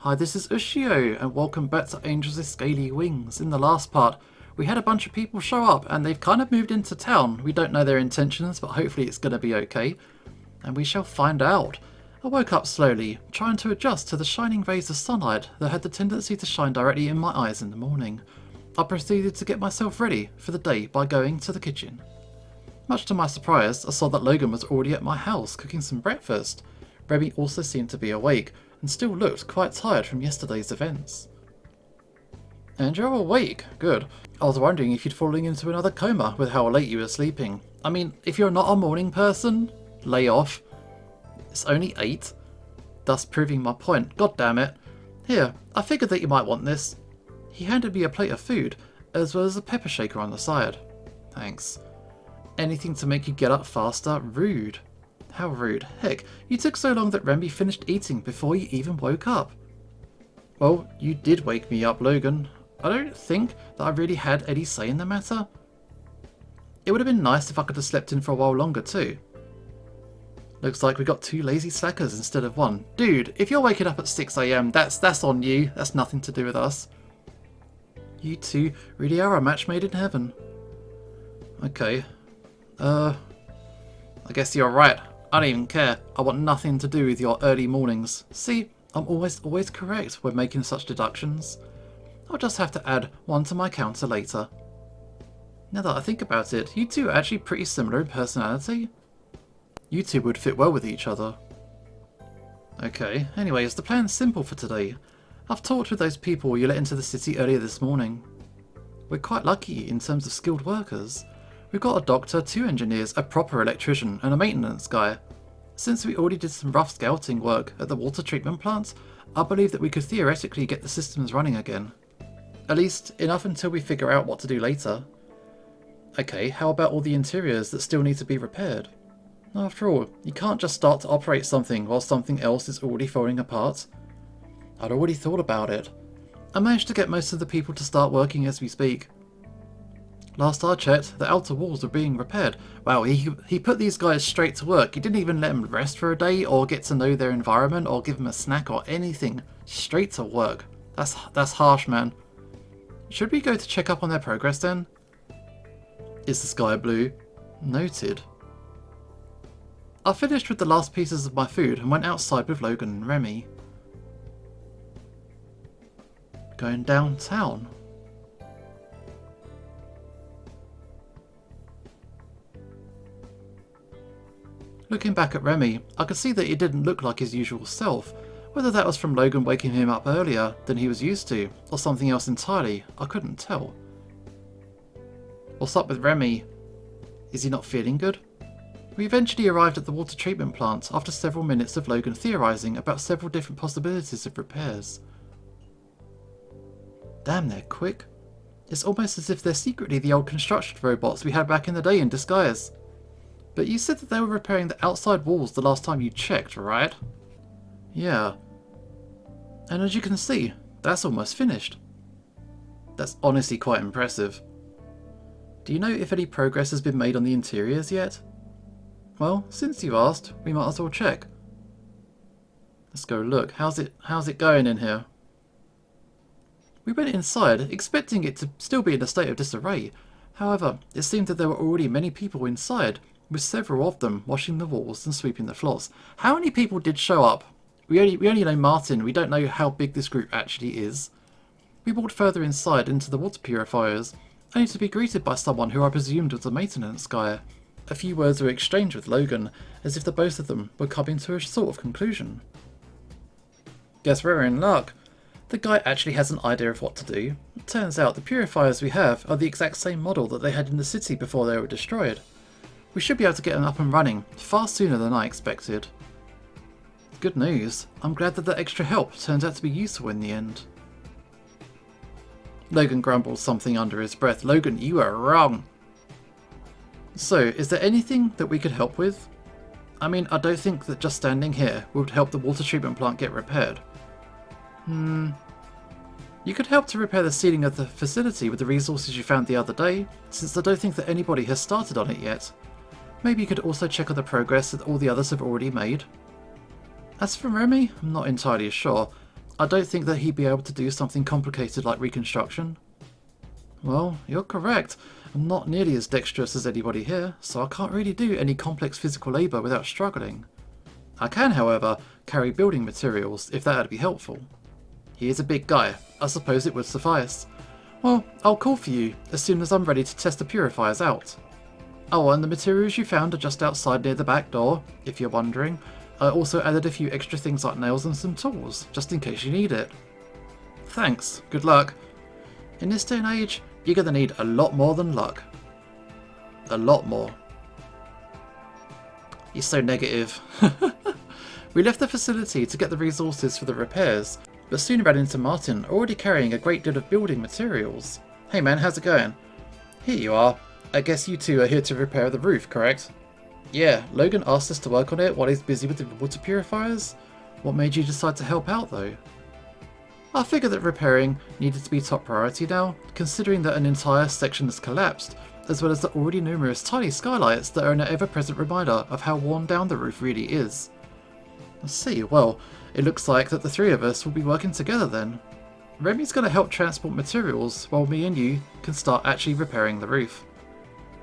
Hi, this is Ushio, and welcome back to Angels with Scaly Wings. In the last part, we had a bunch of people show up, and they've kind of moved into town. We don't know their intentions, but hopefully it's going to be okay. And we shall find out. I woke up slowly, trying to adjust to the shining rays of sunlight that had the tendency to shine directly in my eyes in the morning. I proceeded to get myself ready for the day by going to the kitchen. Much to my surprise, I saw that Logan was already at my house cooking some breakfast. Remy also seemed to be awake, and still looked quite tired from yesterday's events. And you're awake, good. I was wondering if you'd fallen into another coma with how late you were sleeping. I mean, if you're not a morning person, lay off. It's only 8, thus proving my point. God damn it. Here, I figured that you might want this. He handed me a plate of food, as well as a pepper shaker on the side. Thanks. Anything to make you get up faster? Rude. How rude. Heck, you took so long that Remy finished eating before you even woke up. Well, you did wake me up, Logan. I don't think that I really had any say in the matter. It would have been nice if I could have slept in for a while longer too. Looks like we got 2 lazy slackers instead of 1. Dude, if you're waking up at 6 AM, that's on you. That's nothing to do with us. You two really are a match made in heaven. Okay. I guess you're right. I don't even care. I want nothing to do with your early mornings. See, I'm always correct when making such deductions. I'll just have to add 1 to my counter later. Now that I think about it, you two are actually pretty similar in personality. You two would fit well with each other. Okay, anyways, the plan's simple for today. I've talked with those people you let into the city earlier this morning. We're quite lucky in terms of skilled workers. We've got a doctor, 2 engineers, a proper electrician, and a maintenance guy. Since we already did some rough scouting work at the water treatment plant, I believe that we could theoretically get the systems running again. At least, enough until we figure out what to do later. Okay, how about all the interiors that still need to be repaired? After all, you can't just start to operate something while something else is already falling apart. I'd already thought about it. I managed to get most of the people to start working as we speak. Last I checked, the outer walls were being repaired. Wow, he put these guys straight to work. He didn't even let them rest for a day or get to know their environment or give them a snack or anything. Straight to work. That's harsh, man. Should we go to check up on their progress then? Is the sky blue? Noted. I finished with the last pieces of my food and went outside with Logan and Remy. Going downtown. Looking back at Remy, I could see that he didn't look like his usual self. Whether that was from Logan waking him up earlier than he was used to, or something else entirely, I couldn't tell. What's up with Remy? Is he not feeling good? We eventually arrived at the water treatment plant after several minutes of Logan theorising about several different possibilities of repairs. Damn, they're quick. It's almost as if they're secretly the old construction robots we had back in the day in disguise. But you said that they were repairing the outside walls the last time you checked, right? Yeah. And as you can see, that's almost finished. That's honestly quite impressive. Do you know if any progress has been made on the interiors yet? Well, since you asked, we might as well check. Let's go look. How's it going in here? We went inside, expecting it to still be in a state of disarray. However, it seemed that there were already many people inside, with several of them washing the walls and sweeping the floors. How many people did show up? We only know Martin. We don't know how big this group actually is. We walked further inside into the water purifiers, only to be greeted by someone who I presumed was the maintenance guy. A few words were exchanged with Logan, as if the both of them were coming to a sort of conclusion. Guess we're in luck. The guy actually has an idea of what to do. It turns out the purifiers we have are the exact same model that they had in the city before they were destroyed. We should be able to get them up and running far sooner than I expected. Good news. I'm glad that the extra help turned out to be useful in the end. Logan grumbled something under his breath. Logan, you are wrong. So, is there anything that we could help with? I mean, I don't think that just standing here would help the water treatment plant get repaired. You could help to repair the ceiling of the facility with the resources you found the other day, since I don't think that anybody has started on it yet. Maybe you could also check on the progress that all the others have already made. As for Remy, I'm not entirely sure. I don't think that he'd be able to do something complicated like reconstruction. Well, you're correct. I'm not nearly as dexterous as anybody here, so I can't really do any complex physical labour without struggling. I can, however, carry building materials, if that would be helpful. He is a big guy. I suppose it would suffice. Well, I'll call for you as soon as I'm ready to test the purifiers out. Oh, and the materials you found are just outside near the back door, if you're wondering. I also added a few extra things like nails and some tools, just in case you need it. Thanks, good luck. In this day and age, you're going to need a lot more than luck. A lot more. He's so negative. We left the facility to get the resources for the repairs, but soon ran into Martin, already carrying a great deal of building materials. Hey man, how's it going? Here you are. I guess you two are here to repair the roof, correct? Yeah, Logan asked us to work on it while he's busy with the water purifiers. What made you decide to help out though? I figured that repairing needed to be top priority now, considering that an entire section has collapsed, as well as the already numerous tiny skylights that are an ever-present reminder of how worn down the roof really is. I see, well, it looks like that the three of us will be working together then. Remy's going to help transport materials while me and you can start actually repairing the roof.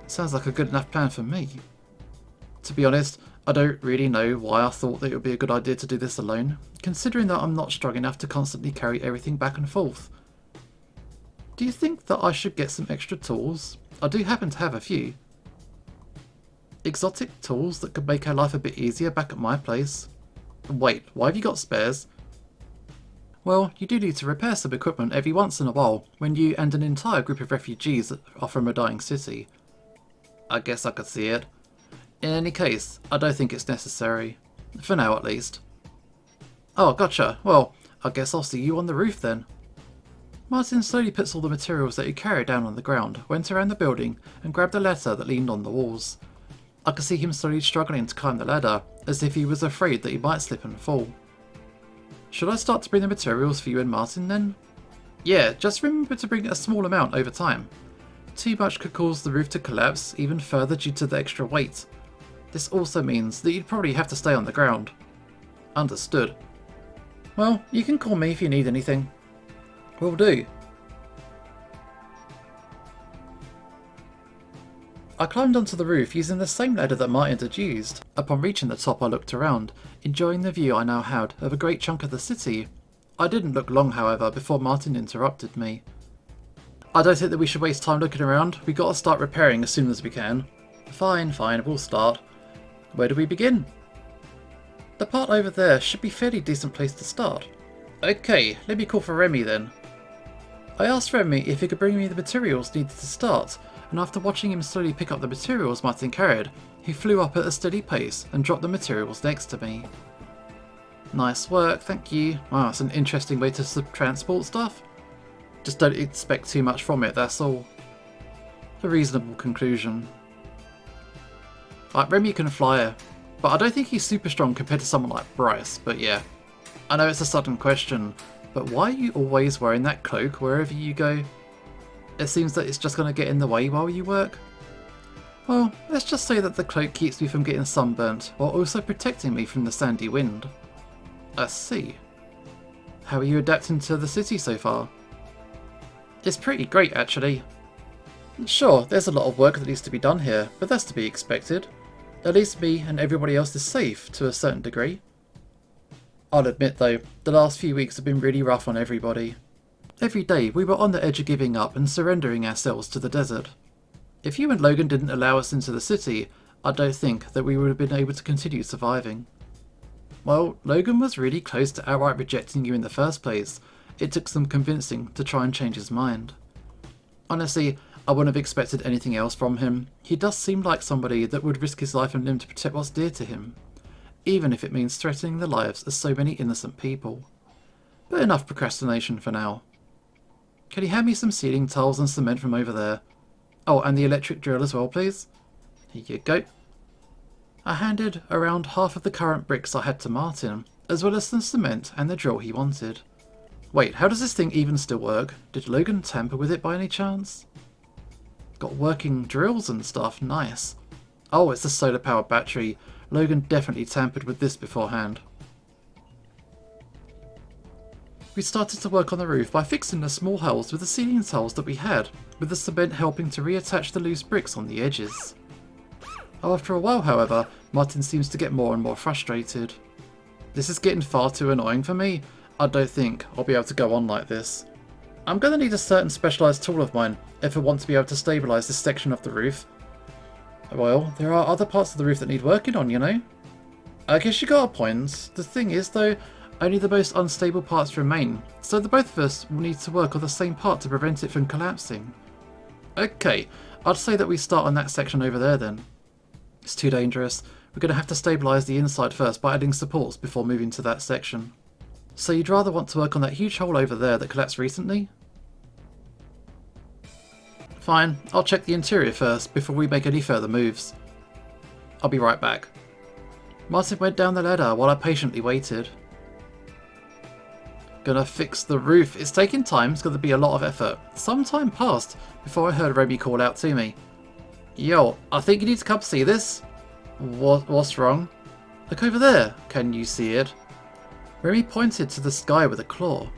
Sounds like a good enough plan for me. To be honest, I don't really know why I thought that it would be a good idea to do this alone, considering that I'm not strong enough to constantly carry everything back and forth. Do you think that I should get some extra tools? I do happen to have a few. Exotic tools that could make our life a bit easier back at my place. Wait, why have you got spares? Well, you do need to repair some equipment every once in a while when you and an entire group of refugees are from a dying city. I guess I could see it. In any case, I don't think it's necessary. For now at least. Oh, gotcha. Well, I guess I'll see you on the roof then. Martin slowly puts all the materials that he carried down on the ground, went around the building and grabbed a ladder that leaned on the walls. I could see him slowly struggling to climb the ladder, as if he was afraid that he might slip and fall. Should I start to bring the materials for you and Martin then? Yeah, just remember to bring a small amount over time. Too much could cause the roof to collapse even further due to the extra weight. This also means that you'd probably have to stay on the ground. Understood. Well, you can call me if you need anything. Will do. I climbed onto the roof using the same ladder that Martin had used. Upon reaching the top I looked around, enjoying the view I now had of a great chunk of the city. I didn't look long however before Martin interrupted me. I don't think that we should waste time looking around, we gotta start repairing as soon as we can. Fine, we'll start. Where do we begin? The part over there should be a fairly decent place to start. Okay, let me call for Remy then. I asked Remy if he could bring me the materials needed to start, and after watching him slowly pick up the materials Martin carried, he flew up at a steady pace and dropped the materials next to me. Nice work, thank you. Wow, that's an interesting way to transport stuff. Just don't expect too much from it, that's all. A reasonable conclusion. Like, Remy can fly, but I don't think he's super strong compared to someone like Bryce, but yeah. I know it's a sudden question, but why are you always wearing that cloak wherever you go? It seems that it's just going to get in the way while you work. Well, let's just say that the cloak keeps me from getting sunburnt, while also protecting me from the sandy wind. I see. How are you adapting to the city so far? It's pretty great actually. Sure, there's a lot of work that needs to be done here, but that's to be expected. At least me and everybody else is safe to a certain degree. I'll admit though, the last few weeks have been really rough on everybody. Every day we were on the edge of giving up and surrendering ourselves to the desert. If you and Logan didn't allow us into the city, I don't think that we would have been able to continue surviving. Well, Logan was really close to outright rejecting you in the first place. It took some convincing to try and change his mind. Honestly, I wouldn't have expected anything else from him. He does seem like somebody that would risk his life and limb to protect what's dear to him, even if it means threatening the lives of so many innocent people. But enough procrastination for now. Can you hand me some ceiling tiles and cement from over there? Oh, and the electric drill as well, please. Here you go. I handed around half of the current bricks I had to Martin, as well as some cement and the drill he wanted. Wait, how does this thing even still work? Did Logan tamper with it by any chance? Got working drills and stuff, nice. Oh, it's a solar powered battery. Logan definitely tampered with this beforehand. We started to work on the roof by fixing the small holes with the ceiling tiles that we had, with the cement helping to reattach the loose bricks on the edges. After a while, however, Martin seems to get more and more frustrated. This is getting far too annoying for me. I don't think I'll be able to go on like this. I'm going to need a certain specialised tool of mine if I want to be able to stabilise this section of the roof. Well, there are other parts of the roof that need working on, you know? I guess you got a point. The thing is, though, only the most unstable parts remain, so the both of us will need to work on the same part to prevent it from collapsing. Okay, I'd say that we start on that section over there then. It's too dangerous. We're going to have to stabilise the inside first by adding supports before moving to that section. So you'd rather want to work on that huge hole over there that collapsed recently? Fine, I'll check the interior first before we make any further moves. I'll be right back. Martin went down the ladder while I patiently waited. Gonna fix the roof. It's taking time, it's gonna be a lot of effort. Some time passed before I heard Remy call out to me. Yo, I think you need to come see this. What's wrong? Look over there. Can you see it? Remy pointed to the sky with a claw.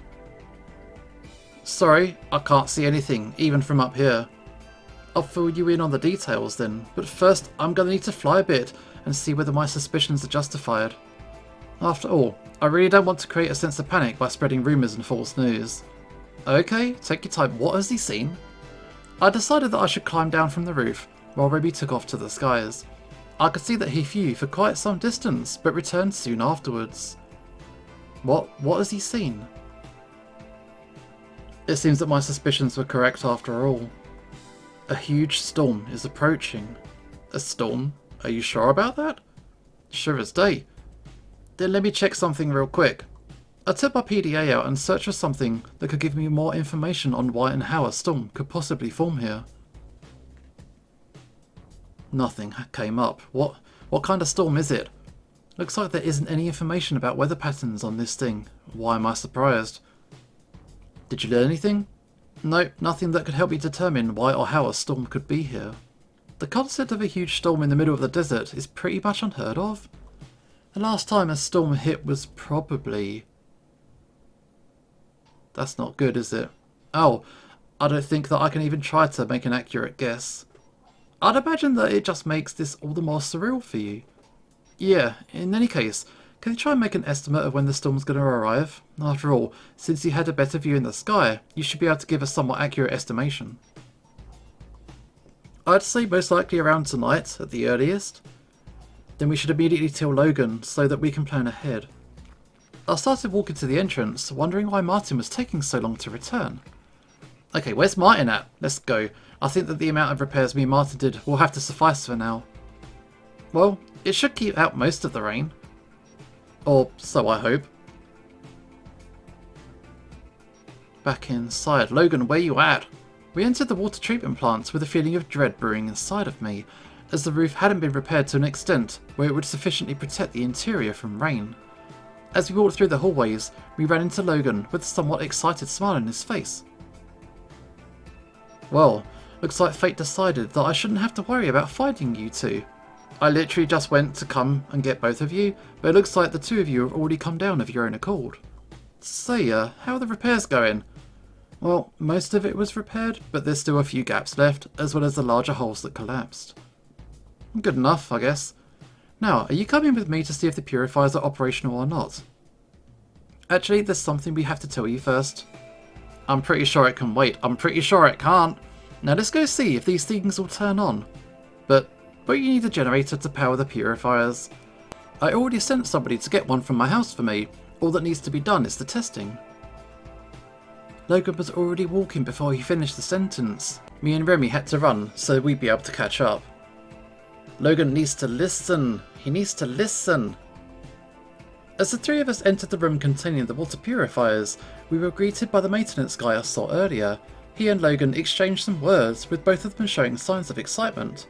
Sorry, I can't see anything, even from up here. I'll fill you in on the details then, but first I'm gonna need to fly a bit and see whether my suspicions are justified. After all, I really don't want to create a sense of panic by spreading rumours and false news. Okay, take your time. What has he seen? I decided that I should climb down from the roof while Remy took off to the skies. I could see that he flew for quite some distance, but returned soon afterwards. What has he seen? It seems that my suspicions were correct after all. A huge storm is approaching. A storm? Are you sure about that? Sure as day. Then let me check something real quick. I took my PDA out and searched for something that could give me more information on why and how a storm could possibly form here. Nothing came up. What kind of storm is it? Looks like there isn't any information about weather patterns on this thing. Why am I surprised? Did you learn anything? No, nothing that could help me determine why or how a storm could be here. The concept of a huge storm in the middle of the desert is pretty much unheard of. The last time a storm hit was probably... That's not good, is it? Oh, I don't think that I can even try to make an accurate guess. I'd imagine that it just makes this all the more surreal for you. Yeah, in any case, can you try and make an estimate of when the storm's going to arrive? After all, since you had a better view in the sky, you should be able to give a somewhat accurate estimation. I'd say most likely around tonight, at the earliest. Then we should immediately tell Logan so that we can plan ahead. I started walking to the entrance, wondering why Martin was taking so long to return. Okay, where's Martin at? Let's go. I think that the amount of repairs me and Martin did will have to suffice for now. Well, it should keep out most of the rain. Or so I hope. Back inside. Logan, where you at? We entered the water treatment plant with a feeling of dread brewing inside of me, as the roof hadn't been repaired to an extent where it would sufficiently protect the interior from rain. As we walked through the hallways, we ran into Logan with a somewhat excited smile on his face. Well, looks like fate decided that I shouldn't have to worry about finding you two. I literally just went to come and get both of you, but it looks like the two of you have already come down of your own accord. So, how are the repairs going? Well, most of it was repaired, but there's still a few gaps left, as well as the larger holes that collapsed. Good enough, I guess. Now, are you coming with me to see if the purifiers are operational or not? Actually, there's something we have to tell you first. I'm pretty sure it can wait. I'm pretty sure it can't. Now let's go see if these things will turn on. But you need a generator to power the purifiers. I already sent somebody to get one from my house for me. All that needs to be done is the testing. Logan was already walking before he finished the sentence. Me and Remy had to run so we'd be able to catch up. Logan needs to listen. He needs to listen. As the three of us entered the room containing the water purifiers, we were greeted by the maintenance guy I saw earlier. He and Logan exchanged some words, with both of them showing signs of excitement.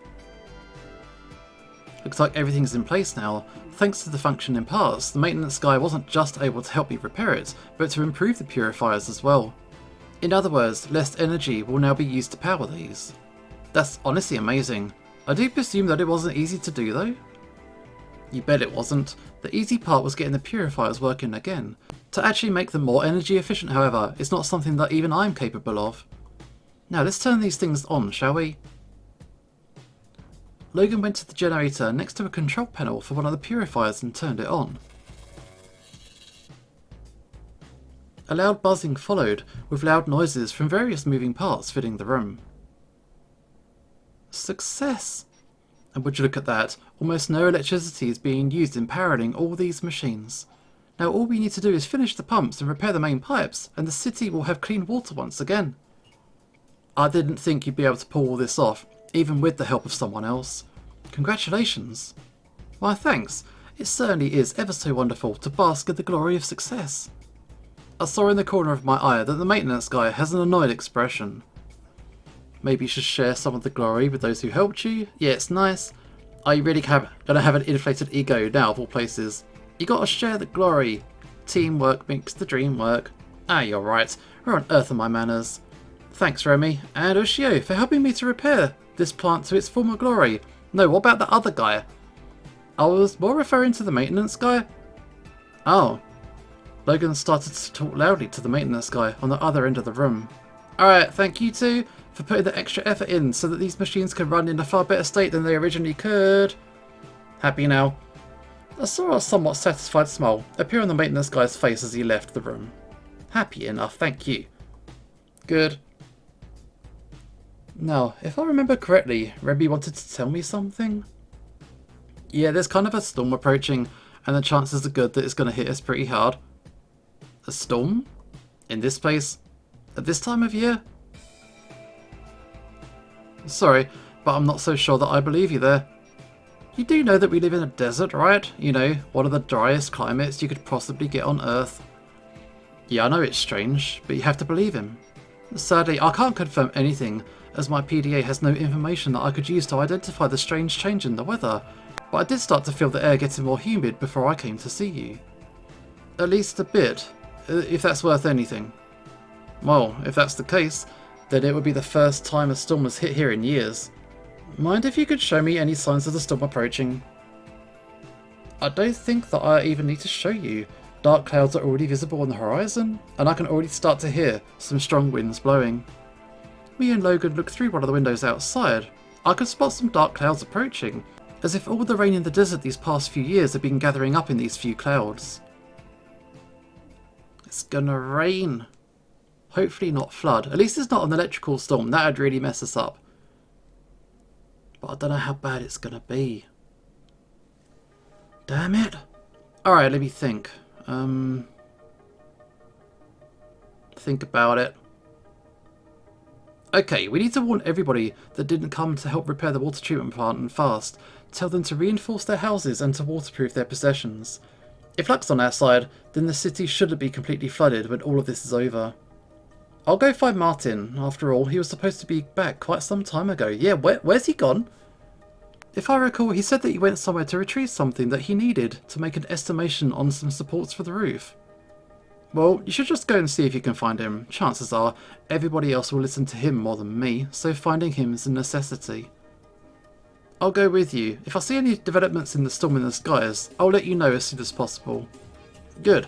Looks like everything's in place now. Thanks to the functioning parts, the maintenance guy wasn't just able to help me repair it, but to improve the purifiers as well. In other words, less energy will now be used to power these. That's honestly amazing. I do presume that it wasn't easy to do though. You bet it wasn't. The easy part was getting the purifiers working again. To actually make them more energy efficient, however, is not something that even I'm capable of. Now let's turn these things on, shall we? Logan went to the generator next to a control panel for one of the purifiers and turned it on. A loud buzzing followed, with loud noises from various moving parts filling the room. Success! And would you look at that, almost no electricity is being used in powering all these machines. Now all we need to do is finish the pumps and repair the main pipes, and the city will have clean water once again. I didn't think you'd be able to pull all this off, even with the help of someone else. Congratulations. Why thanks, it certainly is ever so wonderful to bask in the glory of success. I saw in the corner of my eye that the maintenance guy has an annoyed expression. Maybe you should share some of the glory with those who helped you? Yeah, it's nice. Are you really gonna have an inflated ego now of all places? You gotta share the glory. Teamwork makes the dream work. Ah, you're right. Where on earth are my manners? Thanks, Remy, and Ushio for helping me to repair this plant to its former glory. No, what about the other guy? I was more referring to the maintenance guy. Oh. Logan started to talk loudly to the maintenance guy on the other end of the room. Alright, thank you two for putting the extra effort in so that these machines can run in a far better state than they originally could. Happy now? I saw a somewhat satisfied smile appear on the maintenance guy's face as he left the room. Happy enough, thank you. Good. Now, if I remember correctly, Remy wanted to tell me something? Yeah, there's kind of a storm approaching, and the chances are good that it's going to hit us pretty hard. A storm? In this place? At this time of year? Sorry, but I'm not so sure that I believe you there. You do know that we live in a desert, right? You know, one of the driest climates you could possibly get on Earth. Yeah, I know it's strange, but you have to believe him. Sadly, I can't confirm anything, as my PDA has no information that I could use to identify the strange change in the weather, but I did start to feel the air getting more humid before I came to see you. At least a bit, if that's worth anything. Well, if that's the case, then it would be the first time a storm has hit here in years. Mind if you could show me any signs of the storm approaching? I don't think that I even need to show you. Dark clouds are already visible on the horizon, and I can already start to hear some strong winds blowing. Me and Logan looked through one of the windows outside. I could spot some dark clouds approaching, as if all the rain in the desert these past few years had been gathering up in these few clouds. It's gonna rain. Hopefully not flood. At least it's not an electrical storm. That would really mess us up. But I don't know how bad it's gonna be. Damn it. Alright, let me think. Think about it. Okay, we need to warn everybody that didn't come to help repair the water treatment plant and fast. Tell them to reinforce their houses and to waterproof their possessions. If luck's on our side, then the city shouldn't be completely flooded when all of this is over. I'll go find Martin. After all, he was supposed to be back quite some time ago. Yeah, where's he gone? If I recall, he said that he went somewhere to retrieve something that he needed to make an estimation on some supports for the roof. Well, you should just go and see if you can find him. Chances are, everybody else will listen to him more than me, so finding him is a necessity. I'll go with you. If I see any developments in the storm in the skies, I'll let you know as soon as possible. Good.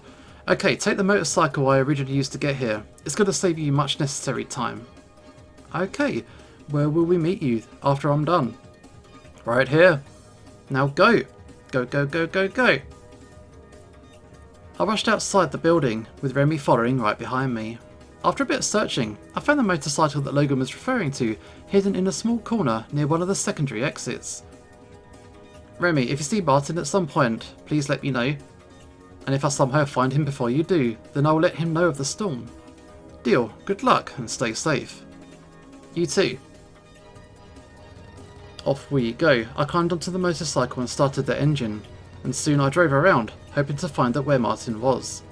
Okay, take the motorcycle I originally used to get here. It's going to save you much necessary time. Okay, where will we meet you after I'm done? Right here. Now go. Go, go, go, go, go. I rushed outside the building, with Remy following right behind me. After a bit of searching, I found the motorcycle that Logan was referring to, hidden in a small corner near one of the secondary exits. Remy, if you see Martin at some point, please let me know. And if I somehow find him before you do, then I will let him know of the storm. Deal. Good luck, and stay safe. You too. Off we go. I climbed onto the motorcycle and started the engine, and soon I drove around, hoping to find out where Martin was.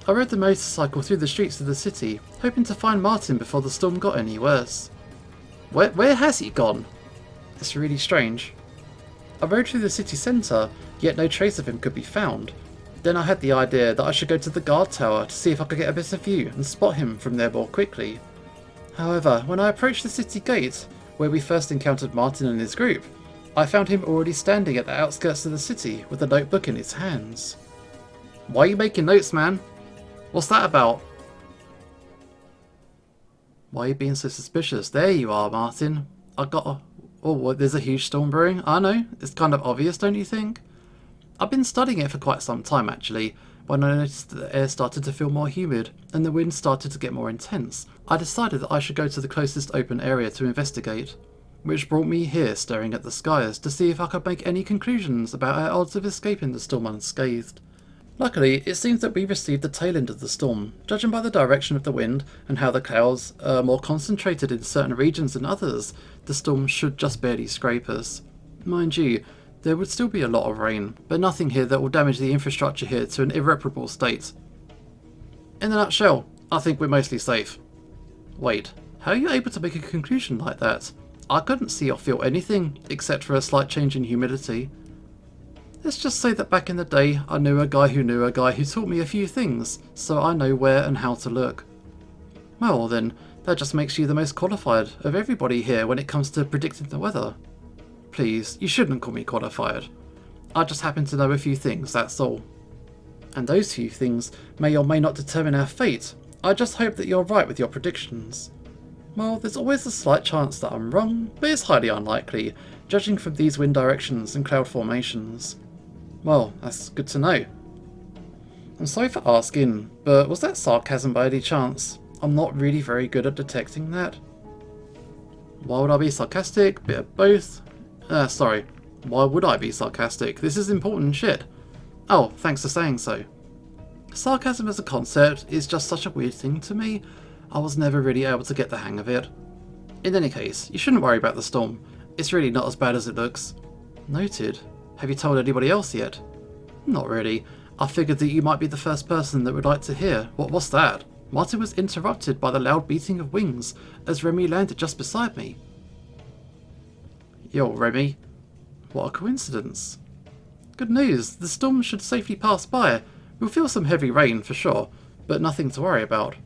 I rode the motorcycle through the streets of the city, hoping to find Martin before the storm got any worse. Where has he gone? It's really strange. I rode through the city centre, yet no trace of him could be found. Then I had the idea that I should go to the guard tower to see if I could get a better view and spot him from there more quickly. However, when I approached the city gate, where we first encountered Martin and his group, I found him already standing at the outskirts of the city with a notebook in his hands. Why are you making notes, man? What's that about? Why are you being so suspicious? There you are, Martin. I got a... Oh, what, there's a huge storm brewing? I know, it's kind of obvious, don't you think? I've been studying it for quite some time, actually. When I noticed that the air started to feel more humid and the wind started to get more intense, I decided that I should go to the closest open area to investigate, which brought me here staring at the skies to see if I could make any conclusions about our odds of escaping the storm unscathed. Luckily, it seems that we received the tail end of the storm. Judging by the direction of the wind and how the clouds are more concentrated in certain regions than others, the storm should just barely scrape us. Mind you, there would still be a lot of rain, but nothing here that will damage the infrastructure here to an irreparable state. In a nutshell, I think we're mostly safe. Wait, how are you able to make a conclusion like that? I couldn't see or feel anything, except for a slight change in humidity. Let's just say that back in the day, I knew a guy who taught me a few things, so I know where and how to look. Well then, that just makes you the most qualified of everybody here when it comes to predicting the weather. Please, you shouldn't call me qualified. I just happen to know a few things, that's all. And those few things may or may not determine our fate. I just hope that you're right with your predictions. Well, there's always a slight chance that I'm wrong, but it's highly unlikely, judging from these wind directions and cloud formations. Well, that's good to know. I'm sorry for asking, but was that sarcasm by any chance? I'm not really very good at detecting that. Why would I be sarcastic? Bit of both. Sorry. Why would I be sarcastic? This is important shit. Oh, thanks for saying so. Sarcasm as a concept is just such a weird thing to me. I was never really able to get the hang of it. In any case, you shouldn't worry about the storm. It's really not as bad as it looks. Noted. Have you told anybody else yet? Not really. I figured that you might be the first person that would like to hear. What's that? Martin was interrupted by the loud beating of wings as Remy landed just beside me. Yo, Remy. What a coincidence. Good news. The storm should safely pass by. We'll feel some heavy rain for sure, but nothing to worry about.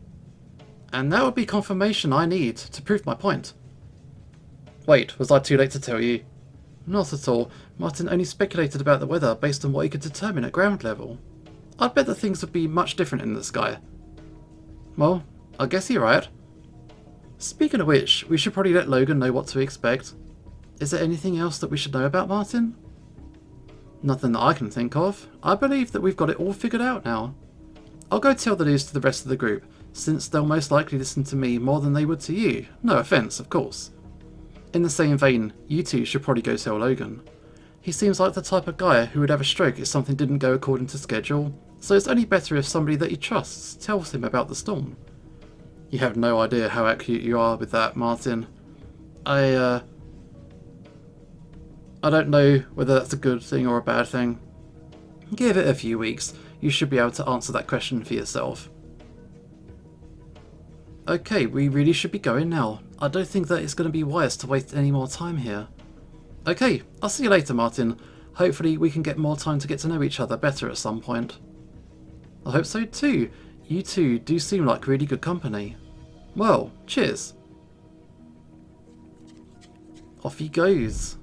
And that would be confirmation I need to prove my point. Wait, was I too late to tell you? Not at all. Martin only speculated about the weather based on what he could determine at ground level. I'd bet that things would be much different in the sky. Well, I guess you're right. Speaking of which, we should probably let Logan know what to expect. Is there anything else that we should know about Martin? Nothing that I can think of. I believe that we've got it all figured out now. I'll go tell the news to the rest of the group, since they'll most likely listen to me more than they would to you. No offence, of course. In the same vein, you two should probably go tell Logan. He seems like the type of guy who would have a stroke if something didn't go according to schedule, so it's only better if somebody that he trusts tells him about the storm. You have no idea how accurate you are with that, Martin. I don't know whether that's a good thing or a bad thing. Give it a few weeks, you should be able to answer that question for yourself. Okay, we really should be going now. I don't think that it's going to be wise to waste any more time here. Okay, I'll see you later, Martin. Hopefully we can get more time to get to know each other better at some point. I hope so too. You two do seem like really good company. Well, cheers. Off he goes.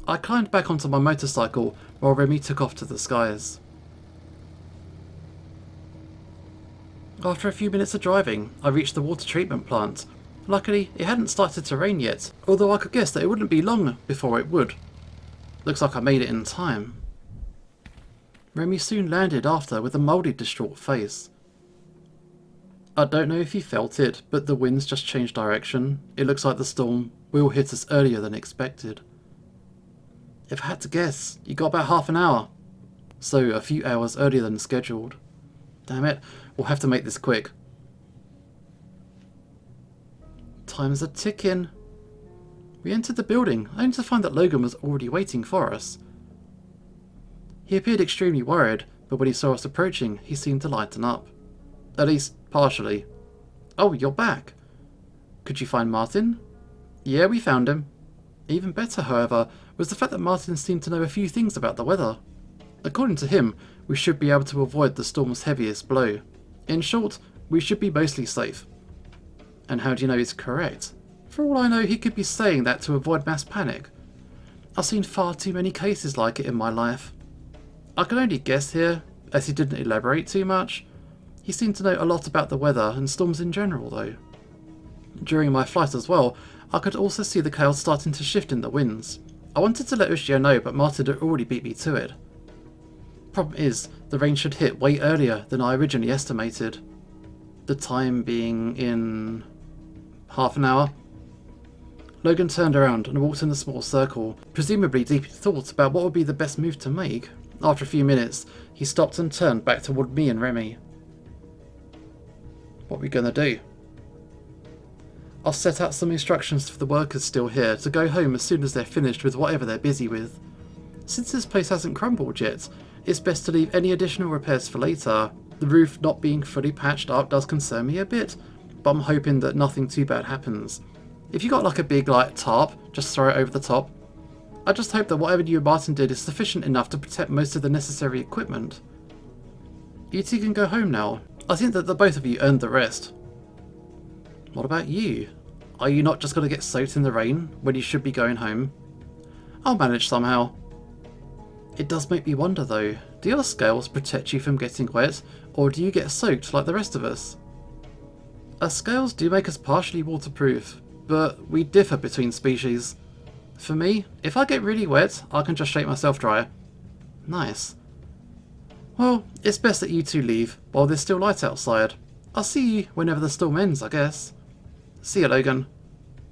I climbed back onto my motorcycle while Remy took off to the skies. After a few minutes of driving, I reached the water treatment plant. Luckily, it hadn't started to rain yet, although I could guess that it wouldn't be long before it would. Looks like I made it in time. Remy soon landed after with a mouldy, distraught face. I don't know if you felt it, but the winds just changed direction. It looks like the storm will hit us earlier than expected. If I had to guess, you got about half an hour. So a few hours earlier than scheduled. Damn it, we'll have to make this quick. Time's a ticking. We entered the building, only to find that Logan was already waiting for us. He appeared extremely worried, but when he saw us approaching, he seemed to lighten up. At least, partially. Oh, you're back. Could you find Martin? Yeah, we found him. Even better, however, was the fact that Martin seemed to know a few things about the weather. According to him, we should be able to avoid the storm's heaviest blow. In short, we should be mostly safe. And how do you know he's correct? For all I know, he could be saying that to avoid mass panic. I've seen far too many cases like it in my life. I can only guess here, as he didn't elaborate too much. He seemed to know a lot about the weather and storms in general though. During my flight as well, I could also see the clouds starting to shift in the winds. I wanted to let Ushio know, but Martin had already beat me to it. Problem is, the rain should hit way earlier than I originally estimated. The time being in half an hour. Logan turned around and walked in a small circle, presumably deep in thought about what would be the best move to make. After a few minutes, he stopped and turned back toward me and Remy. What are we gonna do? I'll set out some instructions for the workers still here to go home as soon as they're finished with whatever they're busy with. Since this place hasn't crumbled yet, it's best to leave any additional repairs for later. The roof not being fully patched up does concern me a bit, but I'm hoping that nothing too bad happens. If you got like a big tarp, just throw it over the top. I just hope that whatever you and Martin did is sufficient enough to protect most of the necessary equipment. You two can go home now. I think that the both of you earned the rest. What about you? Are you not just going to get soaked in the rain when you should be going home? I'll manage somehow. It does make me wonder though, do your scales protect you from getting wet, or do you get soaked like the rest of us? Our scales do make us partially waterproof, but we differ between species. For me, if I get really wet, I can just shake myself dry. Nice. Well, it's best that you two leave while there's still light outside. I'll see you whenever the storm ends, I guess. See you, Logan.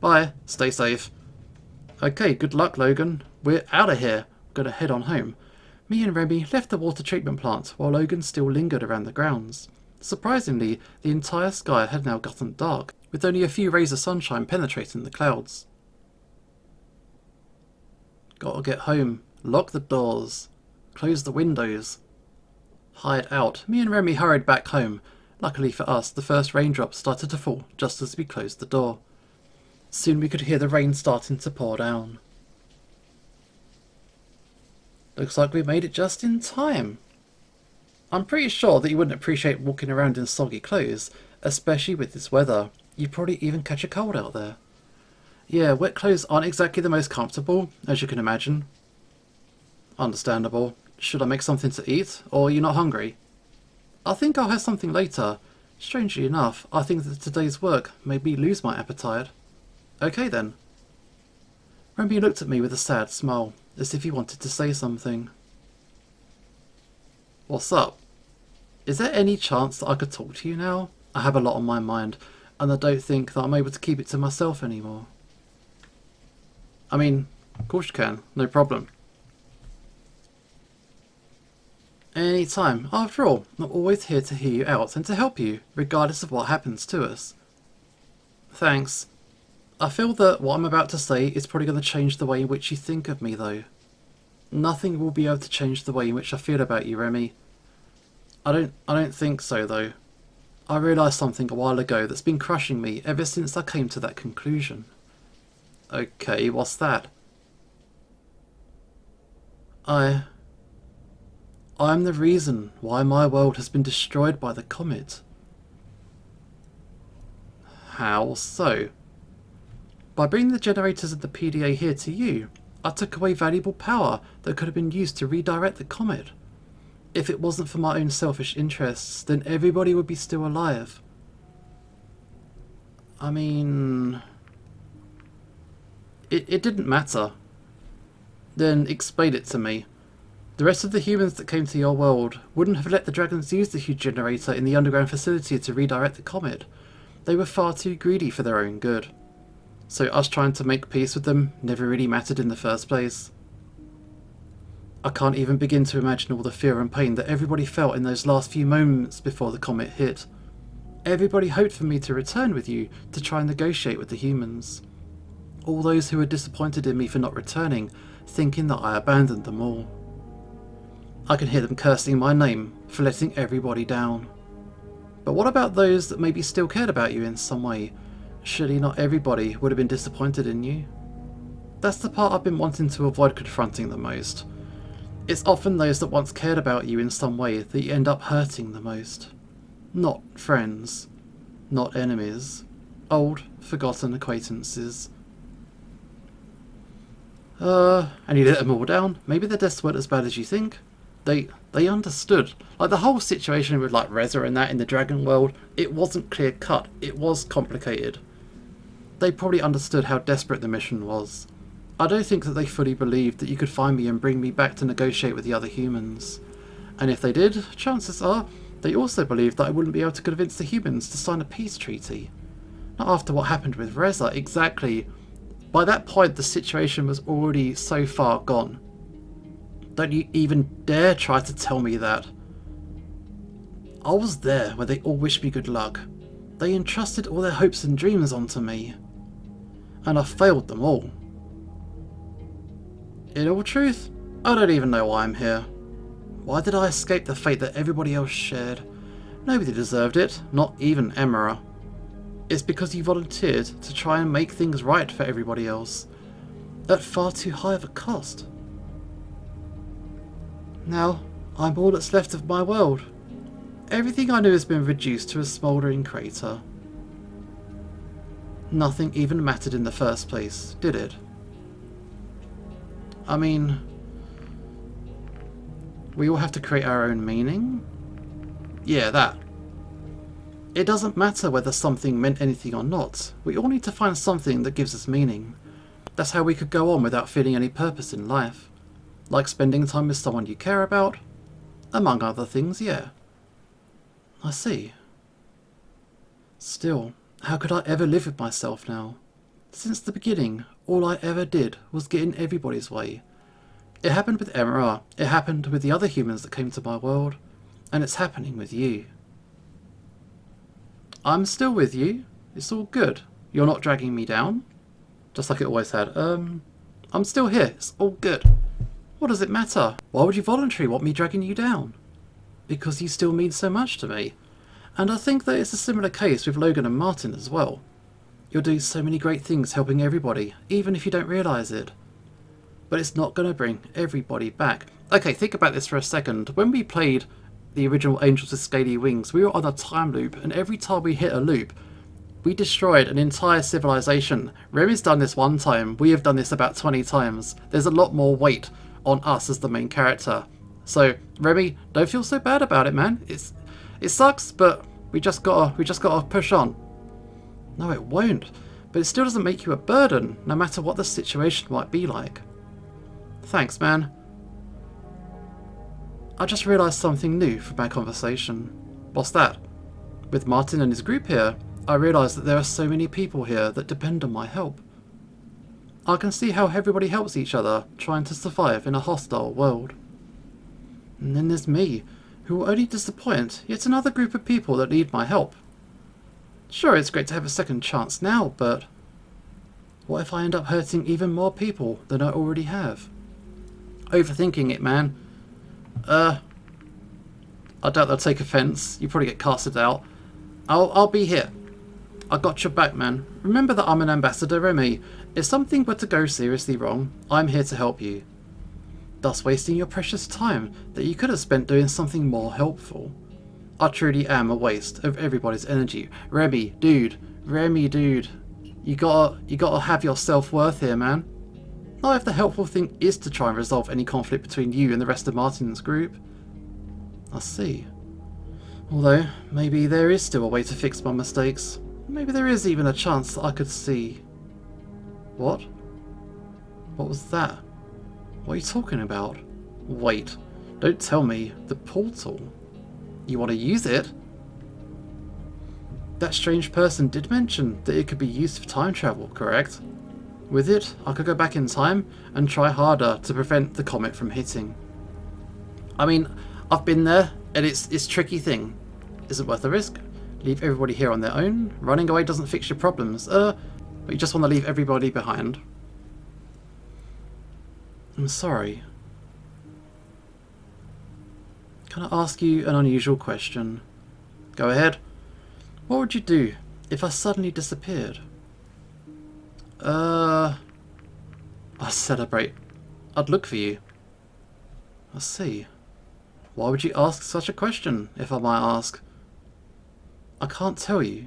Bye, stay safe. Okay, good luck, Logan. We're out of here. Gonna head on home. Me and Remy left the water treatment plant while Logan still lingered around the grounds. Surprisingly, the entire sky had now gotten dark, with only a few rays of sunshine penetrating the clouds. Gotta get home. Lock the doors. Close the windows. Hide out. Me and Remy hurried back home. Luckily for us, the first raindrops started to fall just as we closed the door. Soon we could hear the rain starting to pour down. Looks like we made it just in time. I'm pretty sure that you wouldn't appreciate walking around in soggy clothes, especially with this weather. You'd probably even catch a cold out there. Yeah, wet clothes aren't exactly the most comfortable, as you can imagine. Understandable. Should I make something to eat, or are you not hungry? I think I'll have something later. Strangely enough, I think that today's work made me lose my appetite. Okay then. Remy looked at me with a sad smile, as if he wanted to say something. What's up? Is there any chance that I could talk to you now? I have a lot on my mind, and I don't think that I'm able to keep it to myself anymore. I mean, of course you can, no problem. Any time. After all, I'm always here to hear you out and to help you, regardless of what happens to us. Thanks. I feel that what I'm about to say is probably going to change the way in which you think of me, though. Nothing will be able to change the way in which I feel about you, Remy. I don't think so, though. I realised something a while ago that's been crushing me ever since I came to that conclusion. Okay, what's that? I'm the reason why my world has been destroyed by the comet. How so? By bringing the generators of the PDA here to you, I took away valuable power that could have been used to redirect the comet. If it wasn't for my own selfish interests, then everybody would be still alive. I mean... It didn't matter. Then explain it to me. The rest of the humans that came to your world wouldn't have let the dragons use the huge generator in the underground facility to redirect the comet. They were far too greedy for their own good. So us trying to make peace with them never really mattered in the first place. I can't even begin to imagine all the fear and pain that everybody felt in those last few moments before the comet hit. Everybody hoped for me to return with you to try and negotiate with the humans. All those who were disappointed in me for not returning, thinking that I abandoned them all. I can hear them cursing my name for letting everybody down. But what about those that maybe still cared about you in some way? Surely not everybody would have been disappointed in you. That's the part I've been wanting to avoid confronting the most. It's often those that once cared about you in some way that you end up hurting the most. Not friends. Not enemies. Old, forgotten acquaintances. And you let them all down. Maybe their deaths weren't as bad as you think. They understood. Like the whole situation with like Reza and that in the Dragon World, it wasn't clear cut. It was complicated. They probably understood how desperate the mission was. I don't think that they fully believed that you could find me and bring me back to negotiate with the other humans. And if they did, chances are they also believed that I wouldn't be able to convince the humans to sign a peace treaty. Not after what happened with Reza, exactly. By that point, the situation was already so far gone. Don't you even dare try to tell me that. I was there when they all wished me good luck. They entrusted all their hopes and dreams onto me. And I failed them all. In all truth, I don't even know why I'm here. Why did I escape the fate that everybody else shared? Nobody deserved it, not even Emera. It's because you volunteered to try and make things right for everybody else, at far too high of a cost. Now, I'm all that's left of my world. Everything I knew has been reduced to a smouldering crater. Nothing even mattered in the first place, did it? I mean, we all have to create our own meaning? Yeah, that. It doesn't matter whether something meant anything or not. We all need to find something that gives us meaning. That's how we could go on without feeling any purpose in life. Like spending time with someone you care about. Among other things, yeah. I see. Still, how could I ever live with myself now? Since the beginning, all I ever did was get in everybody's way. It happened with Emera, it happened with the other humans that came to my world, and it's happening with you. I'm still with you. It's all good. You're not dragging me down. Just like it always had. I'm still here. It's all good. What does it matter? Why would you voluntarily want me dragging you down? Because you still mean so much to me. And I think that it's a similar case with Logan and Martin as well. You're doing so many great things helping everybody, even if you don't realise it. But it's not going to bring everybody back. Okay, think about this for a second. When we played the original Angels with Scaly Wings, we were on a time loop, and every time we hit a loop, we destroyed an entire civilization. Remy's done this one time, we have done this about 20 times. There's a lot more weight on us as the main character. So, Remy, don't feel so bad about it, man. It sucks, but we just gotta push on. No, it won't. But it still doesn't make you a burden, no matter what the situation might be like. Thanks, man. I just realised something new from our conversation. What's that? With Martin and his group here, I realised that there are so many people here that depend on my help. I can see how everybody helps each other, trying to survive in a hostile world. And then there's me, who will only disappoint yet another group of people that need my help. Sure, it's great to have a second chance now, but what if I end up hurting even more people than I already have? Overthinking it, man. I doubt they'll take offence. You probably get casted out. I'll be here. I got your back, man. Remember that I'm an ambassador, Remy. If something were to go seriously wrong, I'm here to help you. Thus wasting your precious time that you could have spent doing something more helpful. I truly am a waste of everybody's energy. Remy, dude. You gotta have your self-worth here, man. Not if the helpful thing is to try and resolve any conflict between you and the rest of Martin's group. I see. Although, maybe there is still a way to fix my mistakes. Maybe there is even a chance that I could see... What? What was that? What are you talking about? Wait, don't tell me. The portal. You want to use it? That strange person did mention that it could be used for time travel, correct? With it, I could go back in time and try harder to prevent the comet from hitting. I mean, I've been there, and it's a tricky thing. Is it worth the risk? Leave everybody here on their own? Running away doesn't fix your problems. But you just want to leave everybody behind. I'm sorry. Can I ask you an unusual question? Go ahead. What would you do if I suddenly disappeared? I'd celebrate. I'd look for you. I see. Why would you ask such a question, if I might ask? I can't tell you.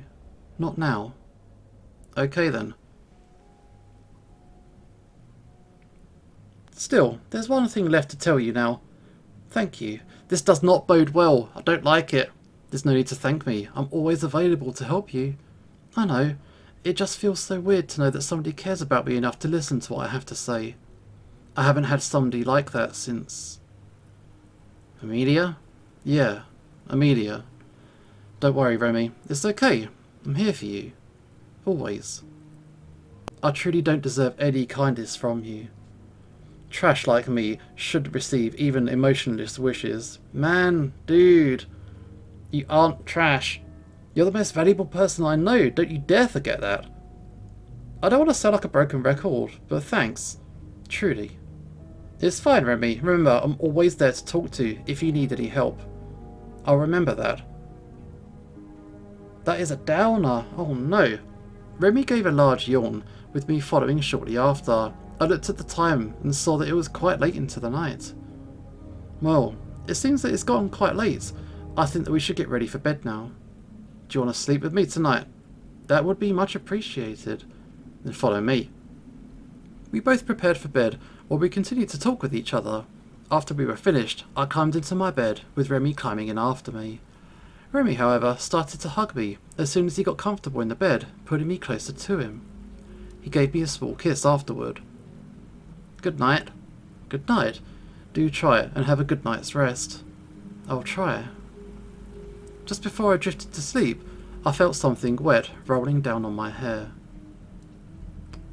Not now. Okay then. Still, there's one thing left to tell you now. Thank you. This does not bode well. I don't like it. There's no need to thank me. I'm always available to help you. I know. It just feels so weird to know that somebody cares about me enough to listen to what I have to say. I haven't had somebody like that since... Amelia? Yeah, Amelia. Don't worry, Remy. It's okay. I'm here for you. Always. I truly don't deserve any kindness from you. Trash like me should receive even emotionless wishes. Man, dude, you aren't trash. You're the most valuable person I know. Don't you dare forget that. I don't want to sound like a broken record, but thanks. Truly. It's fine, Remy. Remember, I'm always there to talk to if you need any help. I'll remember that. That is a downer. Oh no. Remy gave a large yawn, with me following shortly after. I looked at the time and saw that it was quite late into the night. Well, it seems that it's gotten quite late. I think that we should get ready for bed now. Do you want to sleep with me tonight? That would be much appreciated. Then follow me. We both prepared for bed while we continued to talk with each other. After we were finished, I climbed into my bed, with Remy climbing in after me. Remy, however, started to hug me as soon as he got comfortable in the bed, putting me closer to him. He gave me a small kiss afterward. Good night. Good night. Do try and have a good night's rest. I'll try. Just before I drifted to sleep, I felt something wet rolling down on my hair.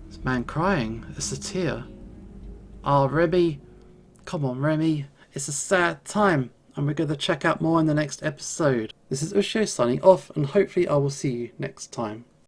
It's a man crying. It's a tear. Ah, Remy. Come on, Remy. It's a sad time, and we're going to check out more in the next episode. This is Ushio signing off, and hopefully I will see you next time.